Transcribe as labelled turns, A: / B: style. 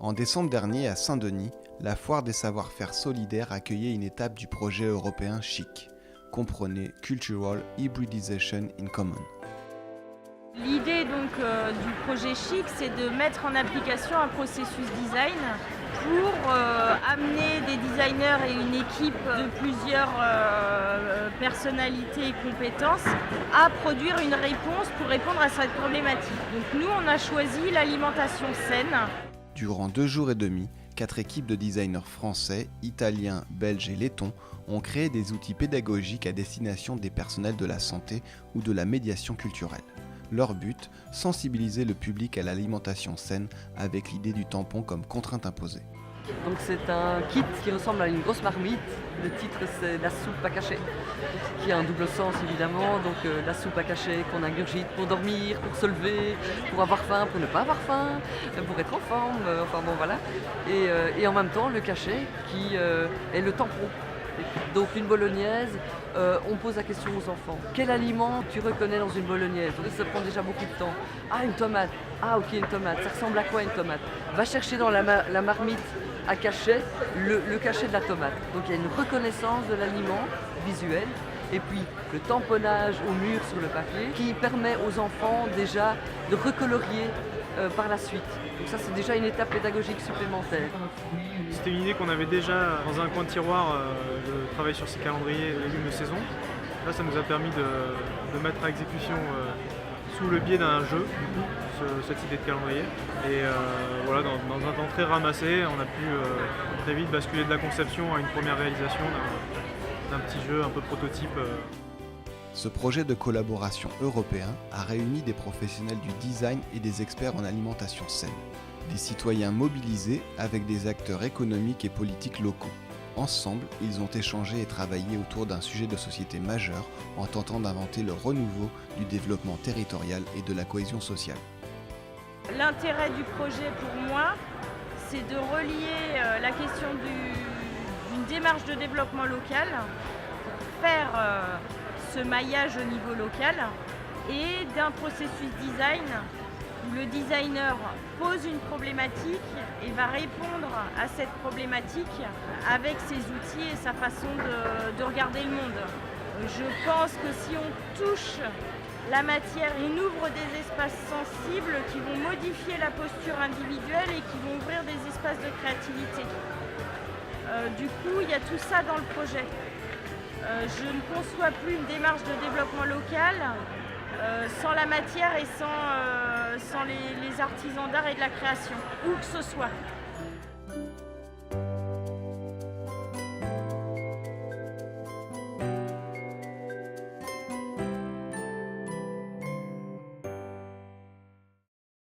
A: En décembre dernier, à Saint-Denis, la Foire des savoir-faire solidaires accueillait une étape du projet européen CHIC, comprenez Cultural Hybridization in Common.
B: L'idée du projet CHIC, c'est de mettre en application un processus design pour amener des designers et une équipe de plusieurs personnalités et compétences à produire une réponse pour répondre à cette problématique. Donc nous, on a choisi l'alimentation saine.
A: Durant 2 jours et demi, 4 équipes de designers français, italiens, belges et lettons ont créé des outils pédagogiques à destination des personnels de la santé ou de la médiation culturelle. Leur but, sensibiliser le public à l'alimentation saine avec l'idée du tampon comme contrainte imposée.
C: Donc c'est un kit qui ressemble à une grosse marmite. Le titre c'est la soupe à cacher, qui a un double sens évidemment. Donc la soupe à cacher qu'on ingurgite pour dormir, pour se lever, pour avoir faim, pour ne pas avoir faim, pour être en forme, enfin bon voilà. Et en même temps le cachet qui est le tampon. Donc une bolognaise, on pose la question aux enfants. Quel aliment tu reconnais dans une bolognaise? Ça prend déjà beaucoup de temps. Ah, une tomate. Ah ok, une tomate. Ça ressemble à quoi une tomate? Va chercher dans la marmite à cachet le cachet de la tomate. Donc il y a une reconnaissance de l'aliment visuel. Et puis le tamponnage au mur sur le papier qui permet aux enfants déjà de recolorier par la suite. Donc ça c'est déjà une étape pédagogique supplémentaire.
D: C'était une idée qu'on avait déjà dans un coin de tiroir de travailler sur ces calendriers légumes de saison. Là ça nous a permis de mettre à exécution sous le biais d'un jeu cette idée de calendrier. Et voilà, dans un temps très ramassé, on a pu très vite basculer de la conception à une première réalisation d'un petit jeu un peu prototype.
A: Ce projet de collaboration européen a réuni des professionnels du design et des experts en alimentation saine, des citoyens mobilisés avec des acteurs économiques et politiques locaux. Ensemble, ils ont échangé et travaillé autour d'un sujet de société majeur en tentant d'inventer le renouveau du développement territorial et de la cohésion sociale.
B: L'intérêt du projet pour moi, c'est de relier la question d'une démarche de développement local, faire ce maillage au niveau local et d'un processus design où le designer pose une problématique et va répondre à cette problématique avec ses outils et sa façon de regarder le monde. Je pense que si on touche la matière, on ouvre des espaces sensibles qui vont modifier la posture individuelle et qui vont ouvrir des espaces de créativité. Du coup, il y a tout ça dans le projet. Je ne conçois plus une démarche de développement local sans la matière et sans les artisans d'art et de la création, où que ce soit.